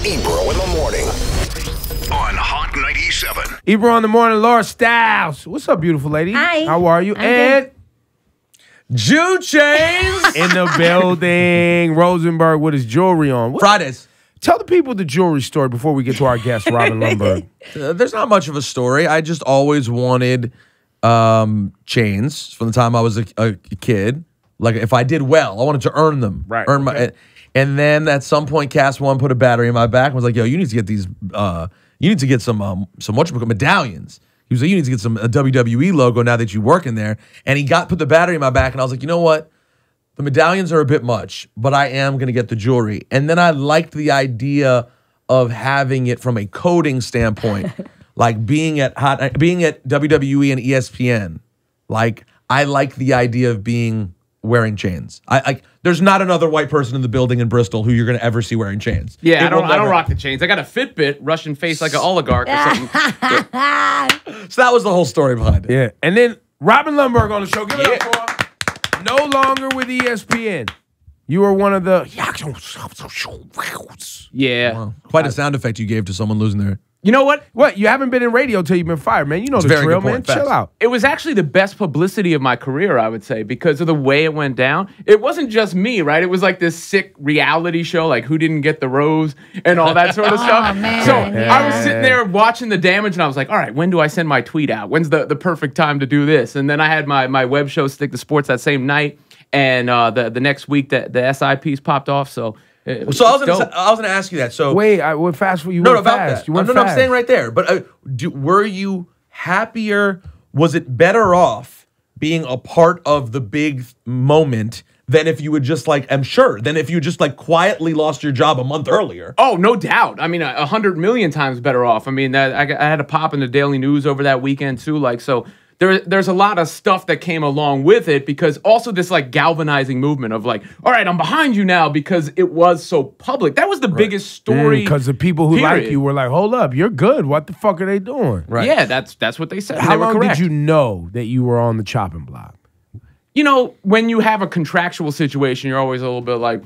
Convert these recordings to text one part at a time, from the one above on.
Ebro in the morning on Hot 97. Ebro in the morning, Laura Styles. What's up, beautiful lady? Hi. How are you? I'm and Jew chains in the building, Rosenberg with his jewelry on. Fridays. Tell the people the jewelry story before we get to our guest, Robin Lundberg. There's not much of a story. I just always wanted chains from the time I was a kid. Like if I did well, I wanted to earn them. Right. Earn my. And then at some point, Cast One put a battery in my back and was like, "Yo, you need to get these. You need to get some whatchamacallit medallions." He was like, "You need to get a WWE logo now that you work in there." And he put the battery in my back, and I was like, "You know what? The medallions are a bit much, but I am gonna get the jewelry." And then I liked the idea of having it from a coding standpoint, like being at WWE and ESPN. Like I like the idea of wearing chains. There's not another white person in the building in Bristol who you're going to ever see wearing chains. Yeah, I don't rock the chains. I got a Fitbit, Russian face like an oligarch or something. So that was the whole story behind it. Yeah. And then Robin Lundberg on the show. Give it up for her. No longer with ESPN. You were one of the... Yeah. Wow. Quite a sound effect you gave to someone losing their... You know what? What? You haven't been in radio till you've been fired, man. You know the very drill, good point. man. Facts. Chill out. It was actually the best publicity of my career, I would say, because of the way it went down. It wasn't just me, right? It was like this sick reality show, like Who Didn't Get the Rose and all that sort of stuff. Man, so yeah. I was sitting there watching the damage, and I was like, all right, when do I send my tweet out? When's the perfect time to do this? And then I had my web show, Stick to Sports, that same night. And the next week, the SI piece popped off, so... So I was gonna ask you that. So Wait, I went fast for you. no, went about fast. that. You went No, I'm fast. staying right there. But were you happier? Was it better off being a part of the big moment than if you would just than if you just quietly lost your job a month earlier? Oh, no doubt. I mean, 100 million times better off. I mean, I had to pop in the Daily News over that weekend too. So there's a lot of stuff that came along with it, because also this galvanizing movement of all right, I'm behind you now because it was so public. That was the biggest story. Because the people who like you were like, hold up, you're good. What the fuck are they doing? Right. Yeah, that's what they said. How they were long correct. did you know that you were on the chopping block? You know, when you have a contractual situation, you're always a little bit like,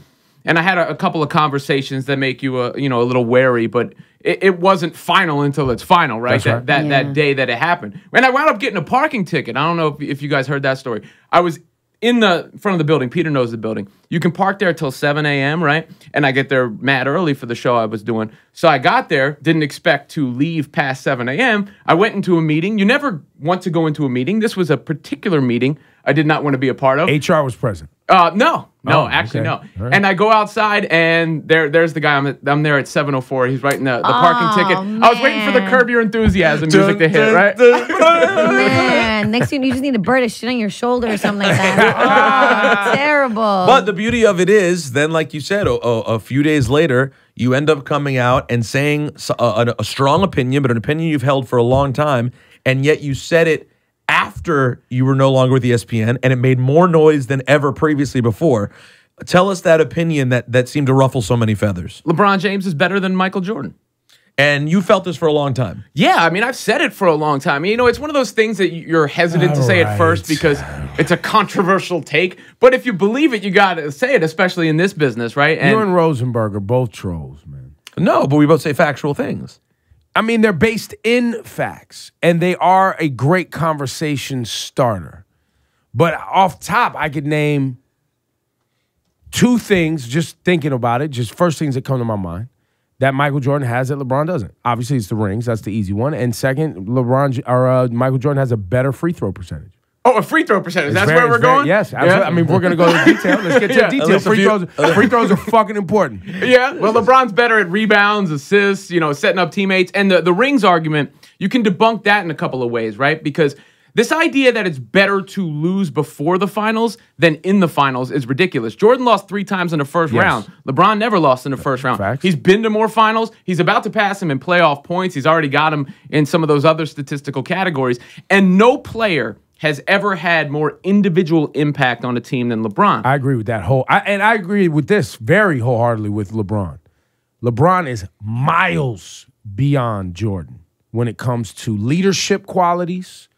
and I had a couple of conversations that make you a little wary, but it wasn't final until it's final, right? That's right. That day that it happened. And I wound up getting a parking ticket. I don't know if you guys heard that story. I was in the front of the building. Peter knows the building. You can park there till 7 a.m., right? And I get there mad early for the show I was doing. So I got there, didn't expect to leave past 7 a.m. I went into a meeting. You never want to go into a meeting. This was a particular meeting I did not want to be a part of. HR was present. No, actually, okay. no. Right. And I go outside, and there's the guy. I'm there at 7:04. He's writing the parking ticket. Man. I was waiting for the Curb Your Enthusiasm music to hit, right? Man, next thing you just need a bird of shit on your shoulder or something like that. Oh, terrible. But the beauty of it is, then, like you said, a few days later, you end up coming out and saying a strong opinion, but an opinion you've held for a long time, and yet you said it after you were no longer with ESPN, and it made more noise than ever previously before. Tell us that opinion that seemed to ruffle so many feathers. LeBron James is better than Michael Jordan. And you felt this for a long time. Yeah, I mean, I've said it for a long time. You know, it's one of those things that you're hesitant to say at first because it's a controversial take. But if you believe it, you got to say it, especially in this business, right? You and Rosenberg are both trolls, man. No, but we both say factual things. I mean, they're based in facts, and they are a great conversation starter. But off top, I could name two things, just thinking about it, just first things that come to my mind, that Michael Jordan has that LeBron doesn't. Obviously, it's the rings. That's the easy one. And second, Michael Jordan has a better free throw percentage. Oh, a free throw percentage. That's Very- where we're very- going? Yes, absolutely. Yeah. I mean, we're going to go into detail. Let's get to Yeah. detail. Free throws are fucking important. Yeah, well, LeBron's better at rebounds, assists, setting up teammates. And the rings argument, you can debunk that in a couple of ways, right? Because this idea that it's better to lose before the finals than in the finals is ridiculous. Jordan lost 3 times in the first round. LeBron never lost in the first round. Facts. He's been to more finals. He's about to pass him in playoff points. He's already got him in some of those other statistical categories. And no player has ever had more individual impact on a team than LeBron. I agree with that and I agree with this very wholeheartedly with LeBron. LeBron is miles beyond Jordan when it comes to leadership qualities,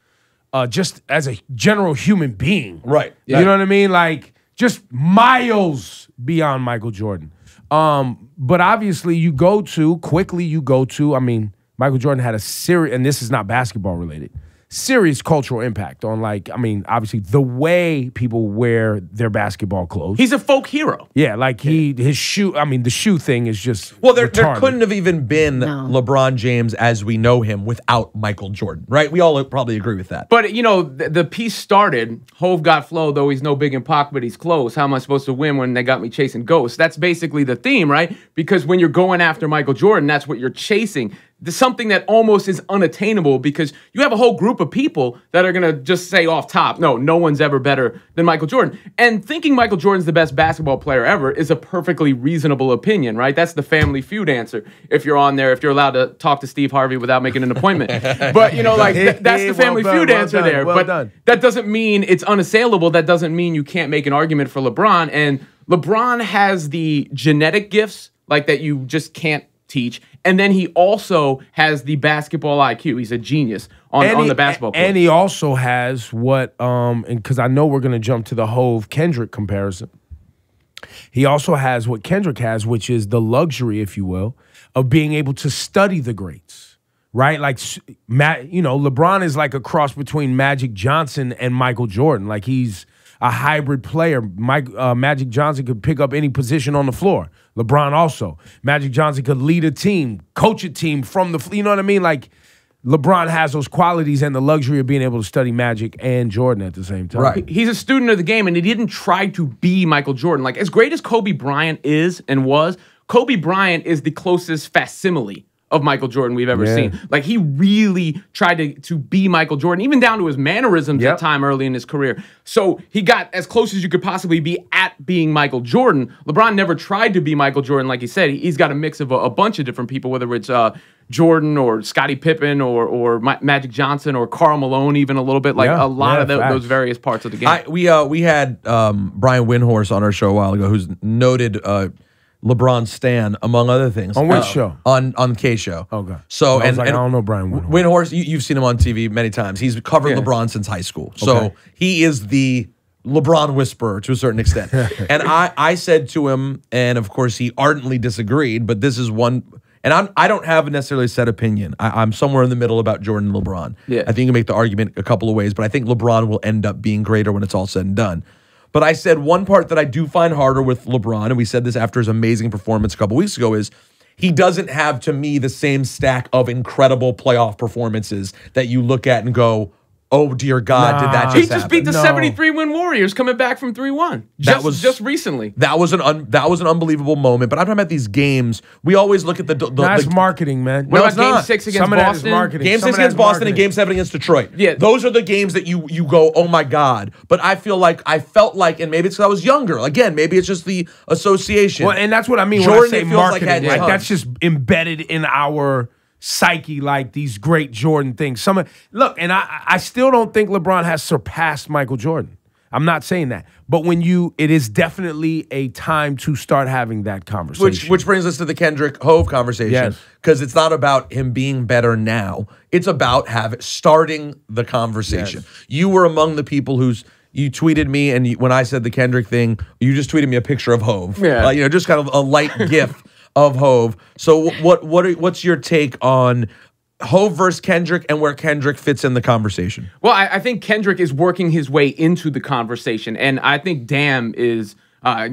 just as a general human being. Right. You know what I mean? Like, just miles beyond Michael Jordan. But obviously you go to, I mean, Michael Jordan had a serious, and this is not basketball related, serious cultural impact on, like, I mean, obviously the way people wear their basketball clothes. He's a folk hero. Yeah, like his shoe, I mean, the shoe thing is just Well, there retarded. couldn't have even been LeBron James as we know him without Michael Jordan, right? We all probably agree with that. But, you know, the piece started, Hove got flow, though he's no big in Pac, but he's close. How am I supposed to win when they got me chasing ghosts? That's basically the theme, right? Because when you're going after Michael Jordan, that's what you're chasing. There's something that almost is unattainable because you have a whole group of people that are going to just say off top, no one's ever better than Michael Jordan. And thinking Michael Jordan's the best basketball player ever is a perfectly reasonable opinion, right? That's the Family Feud answer. If you're on there, if you're allowed to talk to Steve Harvey without making an appointment. But, you know, like, that's the Family Feud answer there. But that doesn't mean it's unassailable. That doesn't mean you can't make an argument for LeBron. And LeBron has the genetic gifts, like, that you just can't teach. And then he also has the basketball IQ. He's a genius on the basketball court. And he also has what, and because I know we're going to jump to the Hove-Kendrick comparison. He also has what Kendrick has, which is the luxury, if you will, of being able to study the greats, right? Like, you know, LeBron is like a cross between Magic Johnson and Michael Jordan. Like, he's a hybrid player. Magic Johnson could pick up any position on the floor. LeBron also. Magic Johnson could lead a team, coach a team from the floor. You know what I mean? Like, LeBron has those qualities and the luxury of being able to study Magic and Jordan at the same time. Right. He's a student of the game, and he didn't try to be Michael Jordan. Like, as great as Kobe Bryant is and was, Kobe Bryant is the closest facsimile of Michael Jordan we've ever seen. Like, he really tried to be Michael Jordan, even down to his mannerisms at time early in his career. So he got as close as you could possibly be at being Michael Jordan. LeBron never tried to be Michael Jordan, like he said. He's got a mix of a bunch of different people, whether it's Jordan or Scottie Pippen or Magic Johnson or Karl Malone, even a little bit. Like, a lot of those various parts of the game. We had Brian Windhorst on our show a while ago, who's noted LeBron stan, among other things. On which show? On K Show. Okay. So I don't know Brian Windhorst. Windhorst, you've seen him on TV many times. He's covered LeBron since high school. So he is the LeBron whisperer to a certain extent. And I said to him, and of course he ardently disagreed, but this is one, and I don't have a necessarily set opinion. I'm somewhere in the middle about Jordan and LeBron. Yeah. I think you can make the argument a couple of ways, but I think LeBron will end up being greater when it's all said and done. But I said one part that I do find harder with LeBron, and we said this after his amazing performance a couple weeks ago, is he doesn't have, to me, the same stack of incredible playoff performances that you look at and go, oh, dear God, did that just He happen? just beat the 73-win Warriors coming back from 3-1. Just recently. That was an unbelievable moment. But I'm talking about these games. We always look at the That's marketing, man. What it's about Game not. 6 against Some of that is Boston? marketing. Game Some 6 of that against is Boston and marketing. Game 7 against Detroit. Yeah. Those are the games that you go, oh my God. But I felt like, and maybe it's because I was younger. Again, maybe it's just the association. Well, and that's what I mean Jordan, when I say it feels like, marketing. had Like, tons. that's just embedded in our psyche, like these great Jordan things. Look, and I still don't think LeBron has surpassed Michael Jordan. I'm not saying that. But it is definitely a time to start having that conversation. Which brings us to the Kendrick Hove conversation. Yes. Because it's not about him being better now. It's about starting the conversation. Yes. You were among the people you tweeted me, and when I said the Kendrick thing, you just tweeted me a picture of Hove. Yeah. Just kind of a light gif of Hove. So what's your take on Hove versus Kendrick and where Kendrick fits in the conversation? Well, I think Kendrick is working his way into the conversation, and I think Damn is, I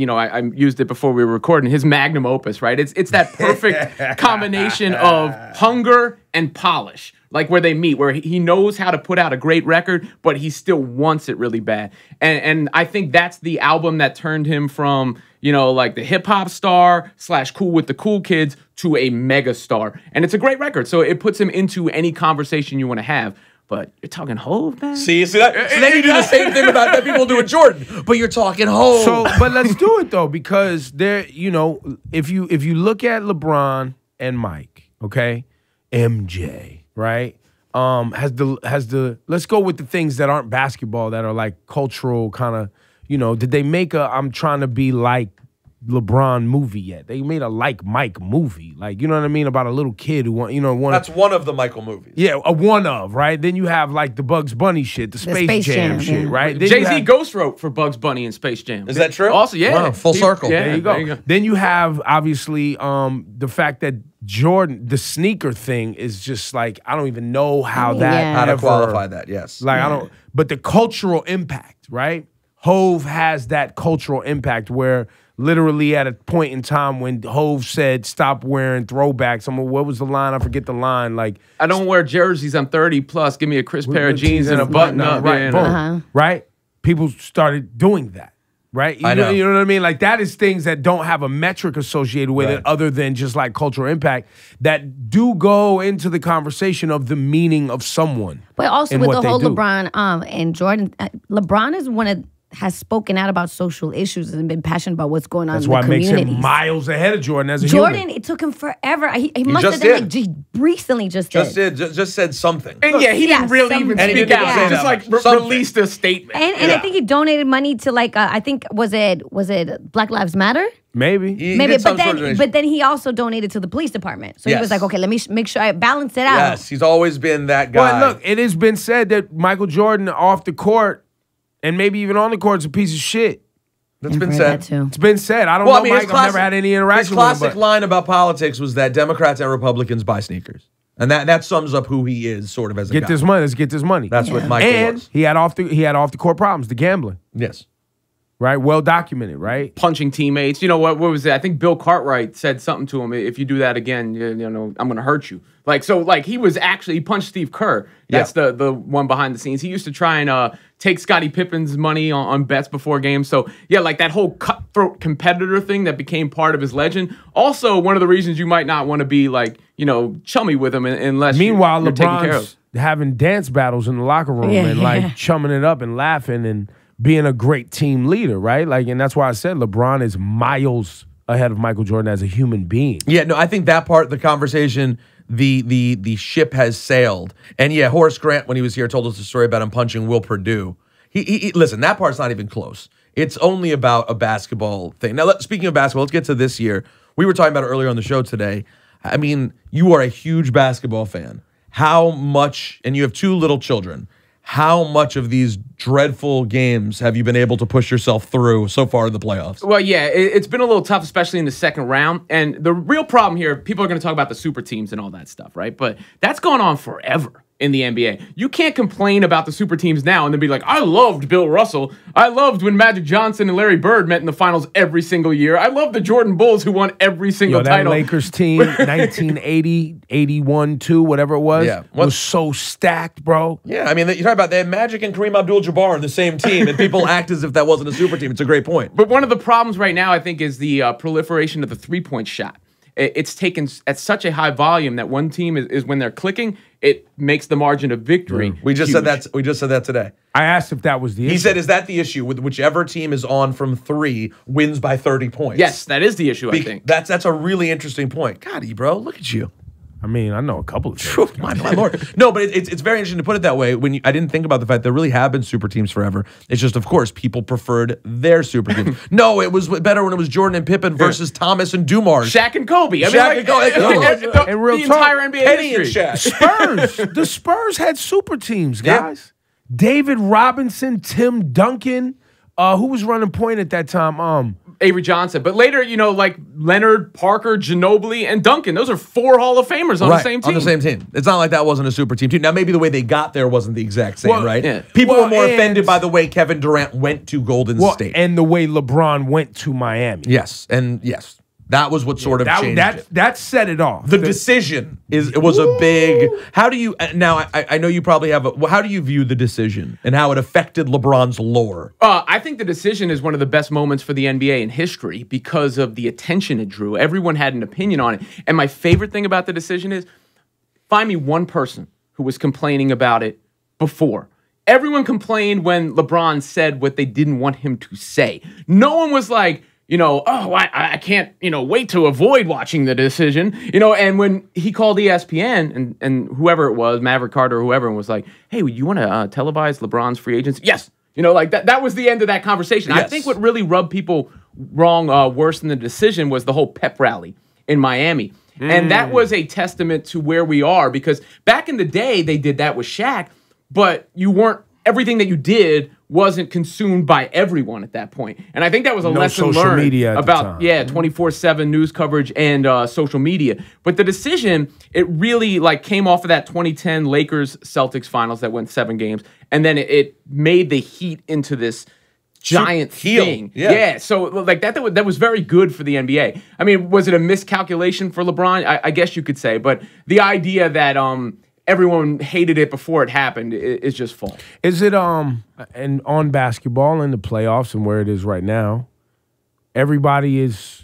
used it before we were recording, his magnum opus, right? It's that perfect combination of hunger and polish, like where they meet, where he knows how to put out a great record, but he still wants it really bad. And I think that's the album that turned him from, like the hip hop star / cool with the cool kids to a mega star. And it's a great record. So it puts him into any conversation you want to have. But you're talking Hove, man? See that? So then you do the same thing about that people do with Jordan, but you're talking Hove. So, but let's do it though, because if you look at LeBron and Mike, okay, MJ, right? Has the let's go with the things that aren't basketball that are like cultural kind of, did they make I'm trying to be like LeBron movie yet. They made a Like Mike movie. Like, you know what I mean? About a little kid who want, That's one of the Michael movies. Yeah, a one of, right? Then you have like the Bugs Bunny shit, the Space Jam shit, yeah. right? Then Jay-Z you have- ghost wrote for Bugs Bunny and Space Jam. Is that true? Also, yeah. Wow, full circle. Yeah, There you go. Then you have obviously the fact that Jordan, the sneaker thing is just like, I don't even know how that Yeah. How to ever- qualify that, yes. Like I don't, but the cultural impact, right? Hove has that cultural impact where literally at a point in time when Hove said stop wearing throwbacks. What was the line? I forget the line. Like I don't wear jerseys. I'm 30 plus. Give me a crisp pair of jeans and a button up. right? Yeah, Boom, right? People started doing that. Right? I know. You know what I mean? Like that is things that don't have a metric associated with it other than just like cultural impact that do go into the conversation of the meaning of someone. But also and with what the they whole do. LeBron and Jordan, LeBron is one of has spoken out about social issues and been passionate about what's going on That's in why the it makes communities. him miles ahead of Jordan as a Jordan, human. it took him forever. He must just have done did. like recently just did. Just said something. And yeah, he Yeah, didn't really some- even And he speak didn't out. say He just that like much. Something. released a statement. And I think he donated money to like I think was it Black Lives Matter? Maybe. He Maybe, did some but sort of then donation. he also donated to the police department. So he Yes. was like, okay, let me make sure I balance it out. Yes, he's always been that guy. Well, look, it has been said that Michael Jordan off the court and maybe even on the court is a piece of shit. That's I've been heard said. that too. It's been said. I don't Well, know I mean, Mike. I've never had any interaction his with him. classic But line about politics was that Democrats and Republicans buy sneakers. And that sums up who he is sort of as a get guy. this money. Let's get this money. That's what Michael and was. he had off the court problems, the gambling, Yes. right? Well documented, right? Punching teammates. You know what was it? I think Bill Cartwright said something to him. If you do that again, you know, I'm gonna hurt you. Like so, like he punched Steve Kerr. That's the one behind the scenes. He used to try and take Scottie Pippen's money on bets before games. So yeah, like that whole cutthroat competitor thing that became part of his legend. Also, one of the reasons you might not want to be like chummy with him unless Meanwhile, you're taken care of. LeBron's having dance battles in the locker room Yeah, and yeah. like chumming it up and laughing and being a great team leader, right? Like, and that's why I said LeBron is miles ahead of Michael Jordan as a human being. Yeah, no, I think that part of the conversation, the ship has sailed. And yeah, Horace Grant, when he was here, told us a story about him punching Will Perdue. He listen, that part's not even close. It's only about a basketball thing. Now, speaking of basketball, let's get to this year. We were talking about it earlier on the show today. I mean, you are a huge basketball fan. How much, and you have 2 little children, how much of these dreadful games have you been able to push yourself through so far in the playoffs? Well, yeah, it's been a little tough, especially in the second round. And the real problem here, people are going to talk about the super teams and all that stuff, right? But that's gone on forever in the NBA. You can't complain about the super teams now and then be like, I loved Bill Russell. I loved when Magic Johnson and Larry Bird met in the finals every single year. I love the Jordan Bulls who won every single That title. Lakers team, 1980, 81, 2, whatever it was, Yeah. was so stacked, bro. Yeah, I mean, you talk about they had Magic and Kareem Abdul-Jabbar on the same team, and people act as if that wasn't a super team. It's a great point. But one of the problems right now, I think, is the proliferation of the three-point shot. It's taken at such a high volume that one team is when they're clicking, it makes the margin of victory. We just huge. said that. We just said that today. I asked if that was the issue. He said, "Is that the issue? With whichever team is on from 3 wins by 30 points." Yes, that is the issue, I think. That's a really interesting point. God, bro, look at you. I mean, I know a couple of things. My Lord. No, but it's very interesting to put it that way. I didn't think about the fact there really have been super teams forever. It's just, of course, people preferred their super teams. No, it was better when it was Jordan and Pippen versus Thomas and Dumars. Shaq and Kobe. I mean, Shaq like, and Kobe. the In real the talk, entire NBA Penny and history. Shaq. Spurs. The Spurs had super teams, Yeah. guys. David Robinson, Tim Duncan. Who was running point at that time? Avery Johnson. But later, like Leonard, Parker, Ginobili, and Duncan. Those are 4 Hall of Famers on the same team. On the same team. It's not like that wasn't a super team too. Now, maybe the way they got there wasn't the exact same, Well, right? yeah. People Well, were more and- offended by the way Kevin Durant went to Golden State. And the way LeBron went to Miami. yes. That was what sort of changed it. That set it off. The decision was a big. How do you now? I know you probably have. How do you view the decision and how it affected LeBron's lore? I think the decision is one of the best moments for the NBA in history because of the attention it drew. Everyone had an opinion on it. And my favorite thing about the decision is find me one person who was complaining about it before. Everyone complained when LeBron said what they didn't want him to say. No one was like, I can't, wait to avoid watching the decision, and when he called ESPN and whoever it was, Maverick Carter or whoever, and was like, hey, you want to televise LeBron's free agency? Yes. That was the end of that conversation. Yes. I think what really rubbed people worse than the decision was the whole pep rally in Miami. And that was a testament to where we are, because back in the day, they did that with Shaq, but everything that you did wasn't consumed by everyone at that point. And I think that was a lesson learned media about 24/7 news coverage and social media. But the decision, it really came off of that 2010 Lakers Celtics finals that went 7 games, and then it made the Heat into this giant thing. Yeah. So that was very good for the NBA. I mean, was it a miscalculation for LeBron? I guess you could say, but the idea that everyone hated it before it happened is just false. Is it and on basketball in the playoffs and where it is right now, it's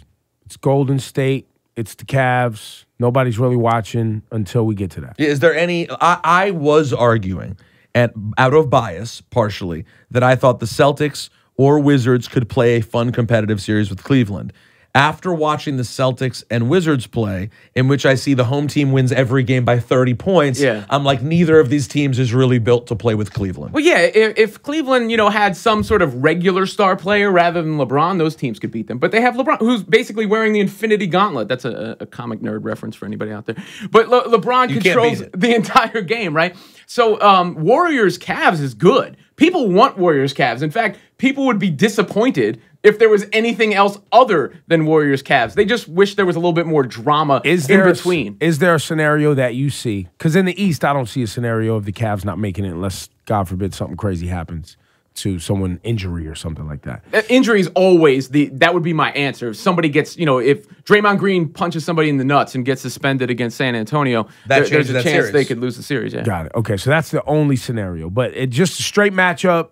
Golden State, it's the Cavs. Nobody's really watching until we get to that. Is there any? I was arguing, and out of bias, partially, that I thought the Celtics or Wizards could play a fun competitive series with Cleveland. After watching the Celtics and Wizards play, in which I see the home team wins every game by 30 points, I'm like, neither of these teams is really built to play with Cleveland. Well, yeah, if Cleveland, had some sort of regular star player rather than LeBron, those teams could beat them. But they have LeBron, who's basically wearing the Infinity Gauntlet. That's a comic nerd reference for anybody out there. But LeBron controls the entire game, right? So Warriors-Cavs is good. People want Warriors-Cavs. In fact, people would be disappointed if there was anything else other than Warriors-Cavs. They just wish there was a little bit more drama in between. Is there a scenario that you see? Because in the East, I don't see a scenario of the Cavs not making it unless, God forbid, something crazy happens to someone, injury or something like that. Injury is always that would be my answer. If somebody gets, if Draymond Green punches somebody in the nuts and gets suspended against San Antonio, there's a chance they could lose the series. Yeah. Got it. Okay, so that's the only scenario. But it just a straight matchup,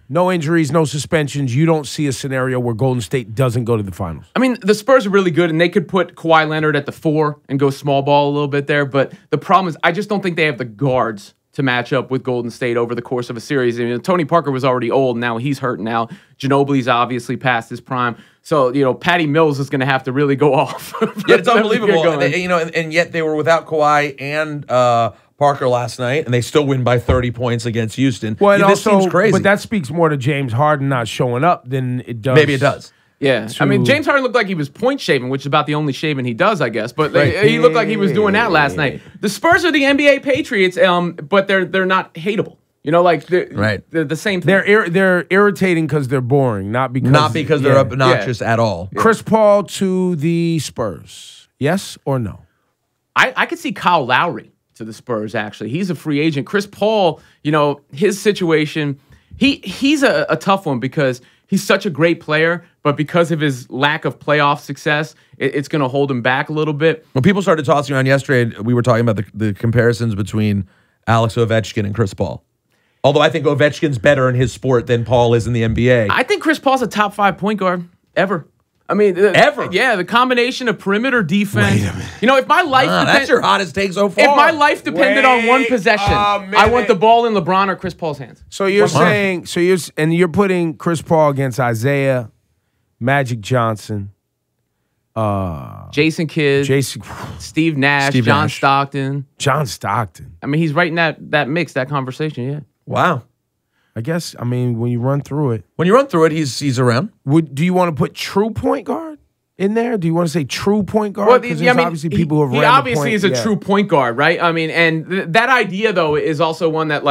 no injuries, no suspensions. You don't see a scenario where Golden State doesn't go to the finals. I mean, the Spurs are really good, and they could put Kawhi Leonard at the 4 and go small ball a little bit there. But the problem is, I just don't think they have the guards to match up with Golden State over the course of a series. I mean, Tony Parker was already old. Now he's hurt now. Ginobili's obviously past his prime. So, Patty Mills is going to have to really go off. Yeah, it's unbelievable. And yet they were without Kawhi and Parker last night, and they still win by 30 points against Houston. Well, and this also, seems crazy. But that speaks more to James Harden not showing up than it does. Maybe it does. Yeah, I mean, James Harden looked like he was point shaving, which is about the only shaving he does, I guess. But he looked like he was doing that last night. The Spurs are the NBA Patriots, but they're not hateable. They're the same thing. They're irritating because they're boring, not because they're obnoxious at all. Chris Paul to the Spurs, yes or no? I could see Kyle Lowry to the Spurs. Actually, he's a free agent. Chris Paul, his situation, he's a tough one because he's such a great player, but because of his lack of playoff success, it's going to hold him back a little bit. When people started tossing around yesterday, we were talking about the comparisons between Alex Ovechkin and Chris Paul. Although I think Ovechkin's better in his sport than Paul is in the NBA. I think Chris Paul's a top 5 point guard ever. I mean, ever? Yeah, the combination of perimeter defense. Wait a minute. If my life that's your hottest take so far. If my life depended on one possession, I want the ball in LeBron or Chris Paul's hands. So you're saying, you're putting Chris Paul against Isaiah, Magic Johnson, Jason Kidd, Steve Nash, John Stockton. John Stockton. I mean, he's right in that mix, that conversation. Yeah. Wow. I guess. I mean, when you run through it, he's around. Do you want to put true point guard in there? Do you want to say true point guard? Because obviously people who have he obviously is a true point guard, right? I mean, and that idea though is also one that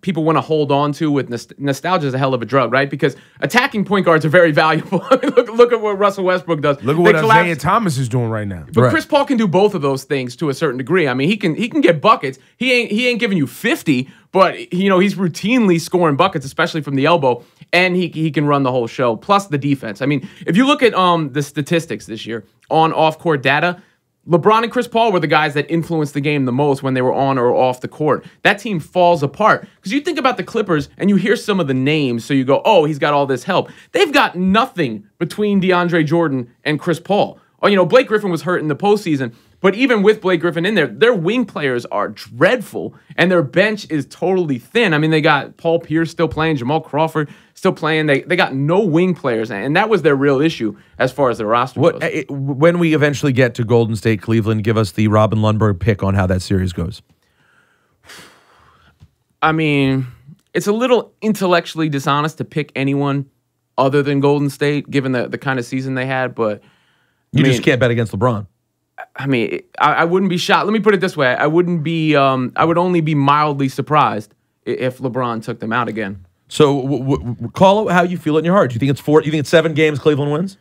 people want to hold on to with nostalgia is a hell of a drug, right? Because attacking point guards are very valuable. I mean, look at what Russell Westbrook does. Look at what Isaiah Thomas is doing right now. But Chris Paul can do both of those things to a certain degree. I mean, he can get buckets. He ain't giving you 50, but he's routinely scoring buckets, especially from the elbow, and he can run the whole show. Plus the defense. I mean, if you look at the statistics this year on off-court data, LeBron and Chris Paul were the guys that influenced the game the most when they were on or off the court. That team falls apart. Because you think about the Clippers and you hear some of the names, so you go, oh, he's got all this help. They've got nothing between DeAndre Jordan and Chris Paul. Oh, Blake Griffin was hurt in the postseason, but even with Blake Griffin in there, their wing players are dreadful, and their bench is totally thin. I mean, they got Paul Pierce still playing, Jamal Crawford still playing. They got no wing players, and that was their real issue as far as their roster goes. When we eventually get to Golden State, Cleveland, give us the Robin Lundberg pick on how that series goes. I mean, it's a little intellectually dishonest to pick anyone other than Golden State, given the kind of season they had. But You just can't bet against LeBron. I mean, I wouldn't be shocked. Let me put it this way: I wouldn't be. I would only be mildly surprised if LeBron took them out again. So call it how you feel it in your heart. Do you think it's 4? You think it's 7 games Cleveland wins?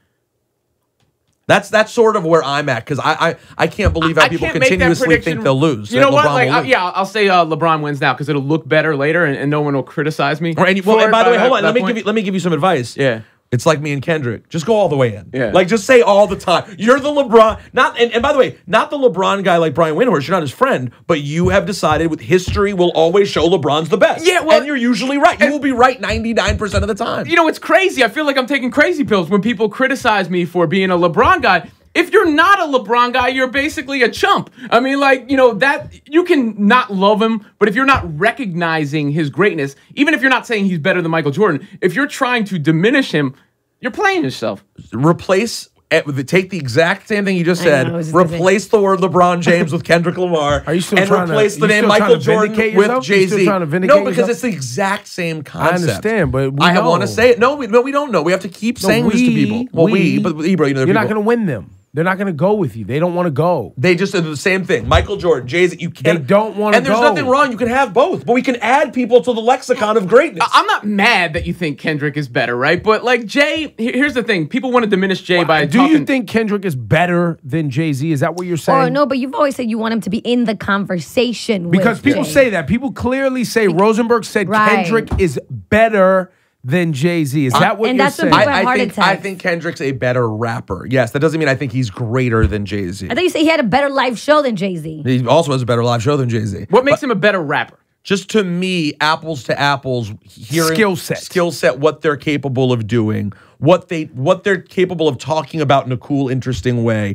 That's sort of where I'm at because I can't believe how people continuously think they'll lose. You know what? I'll say LeBron wins now because it'll look better later and no one will criticize me. Right, and by the way, hold on. Let me give you some advice. Yeah. It's like me and Kendrick. Just go all the way in. Yeah. Like, just say all the time. You're the LeBron. And by the way, not the LeBron guy like Brian Windhorst. You're not his friend. But you have decided with history will always show LeBron's the best. Yeah, well, and you're usually right. You will be right 99% of the time. You know, it's crazy. I feel like I'm taking crazy pills when people criticize me for being a LeBron guy. If you're not a LeBron guy, you're basically a chump. I mean, like, you know, that you can not love him, but if you're not recognizing his greatness, even if you're not saying he's better than Michael Jordan, if you're trying to diminish him, you're playing yourself. Take the exact same thing you just said. Replace the word LeBron James with Kendrick Lamar. Are you still and trying replace to, the name Michael Jordan with Jay-Z. No, because it's the exact same concept. I understand, but I want to say it. No, we don't know. We have to keep saying this to people. Well, but Ebro, you're not going to win them. They're not going to go with you. They don't want to go. They just do the same thing. Michael Jordan, Jay-Z, you can't. They don't want to go. And there's nothing wrong. You can have both. But we can add people to the lexicon of greatness. I'm not mad that you think Kendrick is better, right? But like Jay, here's the thing. People want to diminish Jay by Do you think Kendrick is better than Jay-Z? Is that what you're saying? Oh, no, but you've always said you want him to be in the conversation because with people Jay. say that. People clearly say Rosenberg said Kendrick is better than Jay-Z. Is that what you're saying? I think Kendrick's a better rapper. Yes, that doesn't mean I think he's greater than Jay-Z. I thought you said he had a better live show than Jay-Z. He also has a better live show than Jay-Z. What makes him a better rapper? Just to me, apples to apples, hearing skill set, what they're capable of doing, what they're capable of talking about in a cool, interesting way.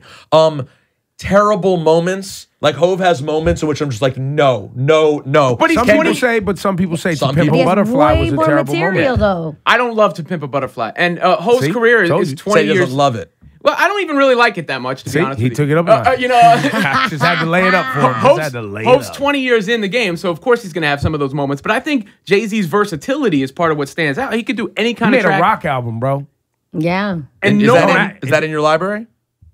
Terrible moments. Like Hove has moments in which I'm just like, no. But some people say To Pimp a Butterfly was a terrible moment. Though. I don't love To Pimp a Butterfly, and Hove's career is 20 years. He doesn't love it. Well, I don't even really like it that much, to be honest with you. He took it up. You know, just had to lay it up for him. Hope's 20 years in the game, so of course he's going to have some of those moments. But I think Jay-Z's versatility is part of what stands out. He could do any kind of track. He made a rock album, bro. Yeah. And is that in your library?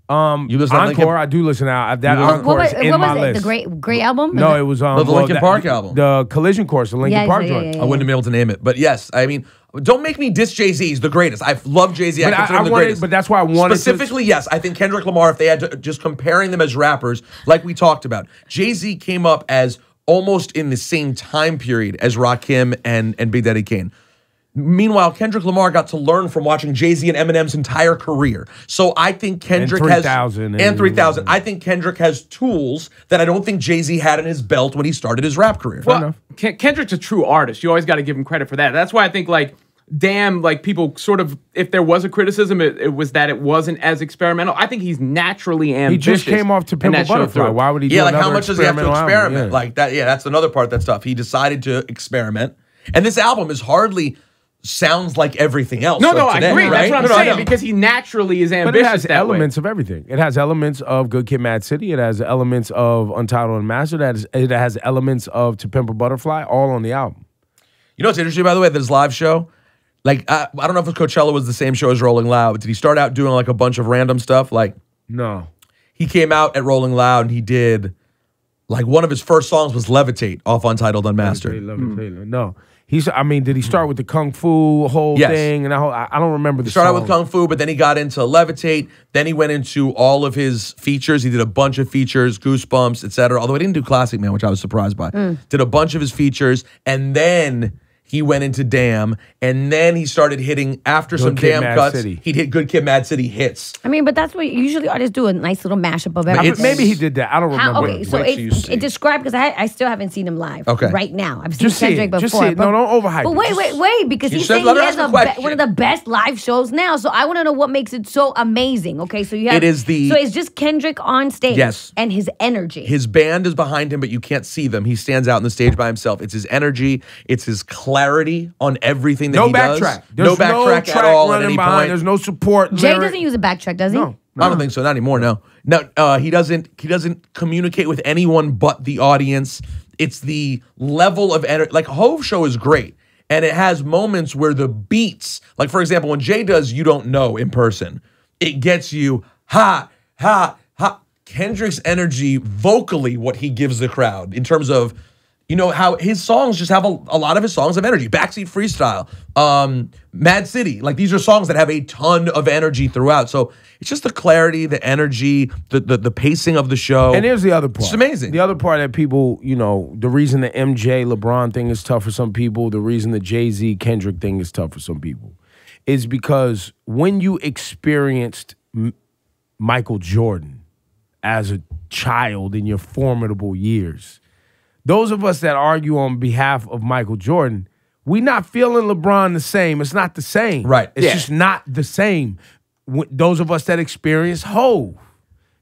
You listen Encore, I do listen out. That Encore is in my list. The Great album? No, it was the Linkin Park album. The Collision Course, the Linkin Park joint. I wouldn't have been able to name it. But yes, I mean, don't make me diss Jay-Z. He's the greatest. I love Jay-Z. I consider him the greatest. But that's why I wanted Specifically, yes, I think Kendrick Lamar, if they had to, just comparing them as rappers, like we talked about, Jay-Z came up as almost in the same time period as Rakim and Big Daddy Kane. Meanwhile, Kendrick Lamar got to learn from watching Jay-Z and Eminem's entire career. So I think Kendrick has... 3,000. I think Kendrick has tools that I don't think Jay-Z had in his belt when he started his rap career. Well, Kendrick's a true artist. You always got to give him credit for that. That's why I think, like, damn, like, people sort of... If there was a criticism, it was that it wasn't as experimental. I think he's naturally ambitious. He just came off To Pimp a Butterfly. Why would he do like, how much does he have to experiment? Like, that. Yeah, that's another part that's tough. He decided to experiment. And this album is hardly... sounds like everything else. No, I agree. Right? That's what I'm saying, because he naturally is ambitious. But it has elements of everything. It has elements of Good Kid, Mad City. It has elements of Untitled Unmastered. It has elements of To Pimp a Butterfly, all on the album. You know what's interesting, by the way, this live show? Like, I don't know if Coachella was the same show as Rolling Loud, but did he start out doing like a bunch of random stuff? Like, no. He came out at Rolling Loud and he did, like, one of his first songs was Levitate off Untitled Unmastered. Levitate. No. Did he start with the Kung Fu whole thing? And I don't remember the song. He started with Kung Fu, but then he got into Levitate. Then he went into all of his features. He did a bunch of features, Goosebumps, etc. Although he didn't do Classic Man, which I was surprised by. Did a bunch of his features, and then he went into Damn, and then he started hitting, after some Damn cuts, he'd hit Good Kid, Mad City hits. I mean, but that's what usually artists do, a nice little mashup of everything. Maybe he did that. I don't remember. Okay, so it described, because I still haven't seen him live right now. I've seen Kendrick before. Just see it. No, don't overhype it. But wait, because he's saying he has one of the best live shows now, so I want to know what makes it so amazing. Okay, so you have... So it's just Kendrick on stage and his energy. His band is behind him, but you can't see them. He stands out on the stage by himself. It's his energy. It's his clarity on everything that he does. There's no backtrack at all at any point. There's no support. Jay doesn't use a backtrack, does he? No. I don't think so. Not anymore. No. He doesn't communicate with anyone but the audience. It's the level of energy. Like, Hove show is great. And it has moments where the beats, like for example, when Jay does You Don't Know in person, it gets you hot, hot, hot. Kendrick's energy vocally, what he gives the crowd in terms of, you know, how his songs just have a lot of his songs have energy. Backseat Freestyle, Mad City. Like, these are songs that have a ton of energy throughout. So it's just the clarity, the energy, the pacing of the show. And here's the other part. It's amazing. The other part that people, you know, the reason the MJ, LeBron thing is tough for some people, the reason the Jay-Z, Kendrick thing is tough for some people, is because when you experienced Michael Jordan as a child in your formidable years, those of us that argue on behalf of Michael Jordan, we not feeling LeBron the same. It's not the same. Right. It's just not the same. Those of us that experienced Hove,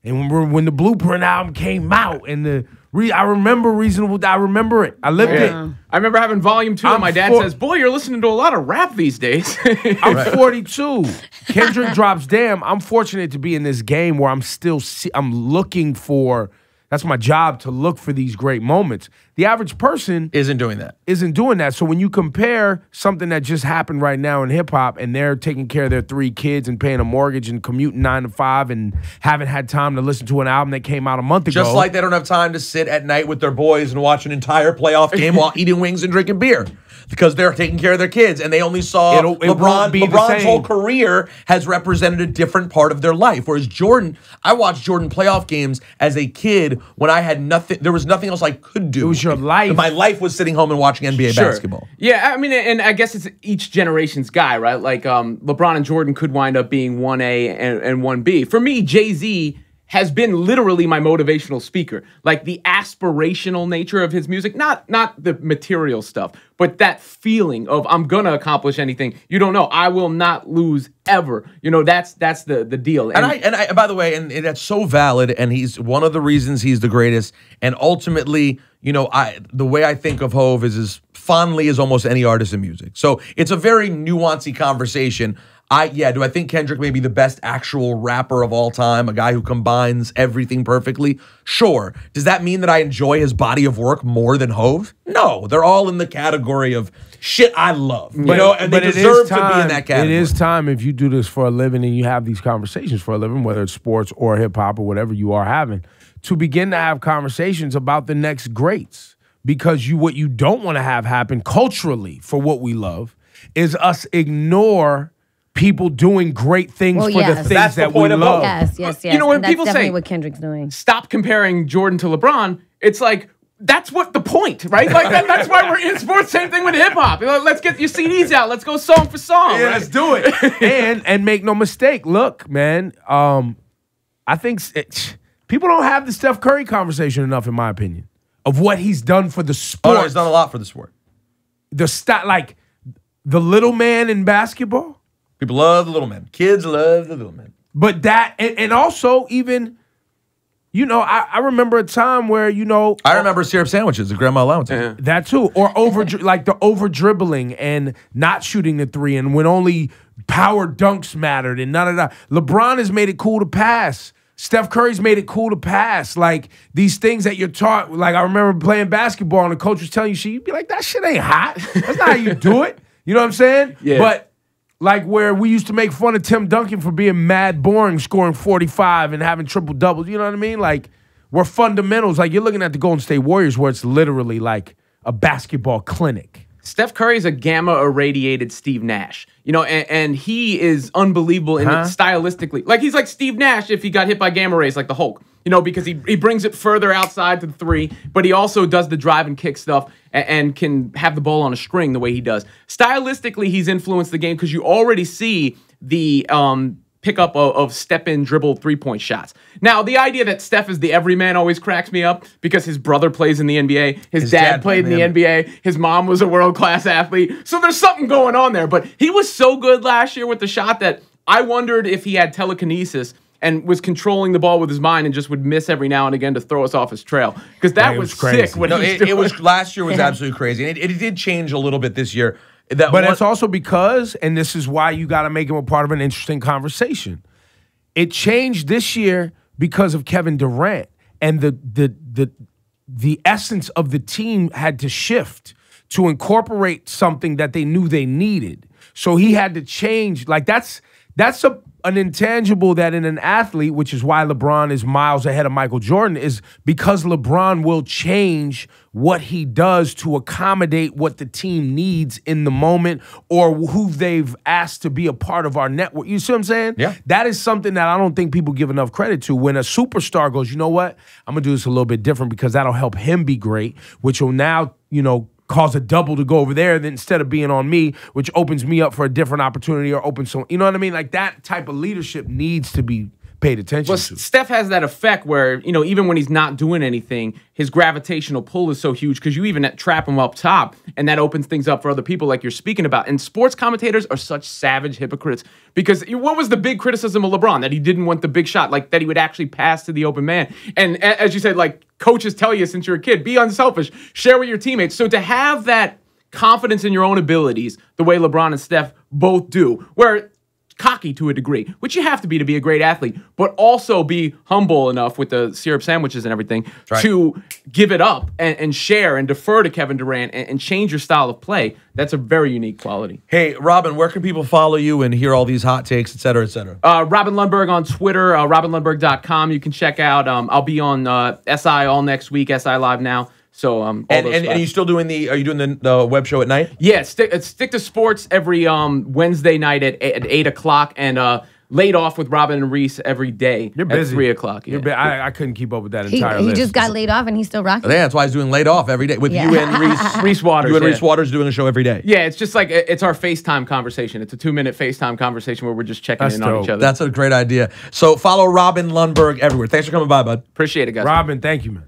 and when the Blueprint album came out, and I remember Reasonable. I remember it. I lived it. I remember having Volume 2, and my dad says, "Boy, you're listening to a lot of rap these days." I'm 42. Kendrick drops Damn. I'm fortunate to be in this game where I'm looking for. That's my job, to look for these great moments. The average person isn't doing that. So when you compare something that just happened right now in hip hop, and they're taking care of their 3 kids and paying a mortgage and commuting 9 to 5 and haven't had time to listen to an album that came out a month ago. Just like they don't have time to sit at night with their boys and watch an entire playoff game while eating wings and drinking beer, because they're taking care of their kids, and they only saw LeBron's whole career has represented a different part of their life. Whereas Jordan, I watched Jordan playoff games as a kid when I had nothing. There was nothing else I could do. It was your life. My life was sitting home and watching NBA basketball. Yeah, I mean, and I guess it's each generation's guy, right? Like LeBron and Jordan could wind up being 1A and 1B. For me, Jay-Z has been literally my motivational speaker. Like, the aspirational nature of his music, not the material stuff, but that feeling of, I'm gonna accomplish anything. You don't know. I will not lose ever. You know, that's the deal. And I by the way, and that's so valid, and he's one of the reasons he's the greatest. And ultimately, you know, the way I think of Hove is as fondly as almost any artist in music. So it's a very nuanced conversation. Do I think Kendrick may be the best actual rapper of all time, a guy who combines everything perfectly? Sure. Does that mean that I enjoy his body of work more than Hove? No. They're all in the category of shit I love. You know, and they deserve to be in that category. It is time, if you do this for a living and you have these conversations for a living, whether it's sports or hip-hop or whatever you are having, to begin to have conversations about the next greats. Because what you don't want to have happen culturally for what we love is us ignore people doing great things for the things that we love. Yes. You know, when people say what Kendrick's doing, stop comparing Jordan to LeBron, it's like, that's what the point, right? Like that's why we're in sports. Same thing with hip hop. Let's get your CDs out. Let's go song for song. Yeah, right? Let's do it. and make no mistake. Look, man. I think people don't have the Steph Curry conversation enough, in my opinion, of what he's done for the sport. Oh, he's done a lot for the sport. Like the little man in basketball. People love the little men. Kids love the little men. But that, and also even, you know, I remember a time where, you know. I remember syrup sandwiches at Grandma Allowance's. That too. Or like the over dribbling and not shooting the 3, and when only power dunks mattered and none of that. LeBron has made it cool to pass. Steph Curry's made it cool to pass. Like, these things that you're taught. Like, I remember playing basketball and the coach was telling you shit. You'd be like, that shit ain't hot. That's not how you do it. You know what I'm saying? Yeah. But like, where we used to make fun of Tim Duncan for being mad boring, scoring 45 and having triple doubles. You know what I mean? Like, we're fundamentals. Like, you're looking at the Golden State Warriors where it's literally like a basketball clinic. Steph Curry's a gamma-irradiated Steve Nash. You know, and he is unbelievable in it stylistically. Like, he's like Steve Nash if he got hit by gamma rays, like the Hulk. You know, because he brings it further outside to the 3, but he also does the drive and kick stuff and can have the ball on a string the way he does. Stylistically, he's influenced the game because you already see the pickup of step-in dribble three-point shots. Now, the idea that Steph is the everyman always cracks me up because his brother plays in the NBA, his dad played in the NBA, his mom was a world-class athlete, so there's something going on there. But he was so good last year with the shot that I wondered if he had telekinesis and was controlling the ball with his mind and just would miss every now and again to throw us off his trail. Because that was sick. When it was last year was absolutely crazy. And it did change a little bit this year. But it's also because, and this is why you got to make him a part of an interesting conversation. It changed this year because of Kevin Durant, and the essence of the team had to shift to incorporate something that they knew they needed. So he had to change. Like that's an intangible that in an athlete, which is why LeBron is miles ahead of Michael Jordan, is because LeBron will change what he does to accommodate what the team needs in the moment or who they've asked to be a part of our network. You see what I'm saying? Yeah. That is something that I don't think people give enough credit to. When a superstar goes, you know what? I'm going to do this a little bit different because that'll help him be great, which will now, cause a double to go over there then instead of being on me, which opens me up for a different opportunity or opens some, you know what I mean? Like that type of leadership needs to be paid attention to. Steph has that effect where, even when he's not doing anything, his gravitational pull is so huge because you even trap him up top and that opens things up for other people like you're speaking about. And sports commentators are such savage hypocrites because what was the big criticism of LeBron? That he didn't want the big shot, like that he would actually pass to the open man. And as you said, like coaches tell you since you're a kid, be unselfish, share with your teammates. So to have that confidence in your own abilities, the way LeBron and Steph both do, where cocky to a degree, which you have to be a great athlete, but also be humble enough with the syrup sandwiches and everything to give it up and share and defer to Kevin Durant and change your style of play. That's a very unique quality. Hey, Robin, where can people follow you and hear all these hot takes, et cetera, et cetera? Robin Lundberg on Twitter, robinlundberg.com. You can check out. I'll be on SI all next week, SI Live now. So and are you still doing are you doing the web show at night? Yeah, stick to sports every Wednesday night at 8 o'clock and laid off with Robin and Reese every day. You're busy. At 3 o'clock. Yeah. I couldn't keep up with that entire He list. just got laid off and he's still rocking. Yeah, that's why he's doing laid off every day with you and Reese Waters. You and Reese Waters doing a show every day. Yeah, it's just like it's our FaceTime conversation. It's a 2-minute FaceTime conversation where we're just checking in on each other. That's a great idea. So follow Robin Lundberg everywhere. Thanks for coming by, bud. Appreciate it, guys. Robin, thank you, man.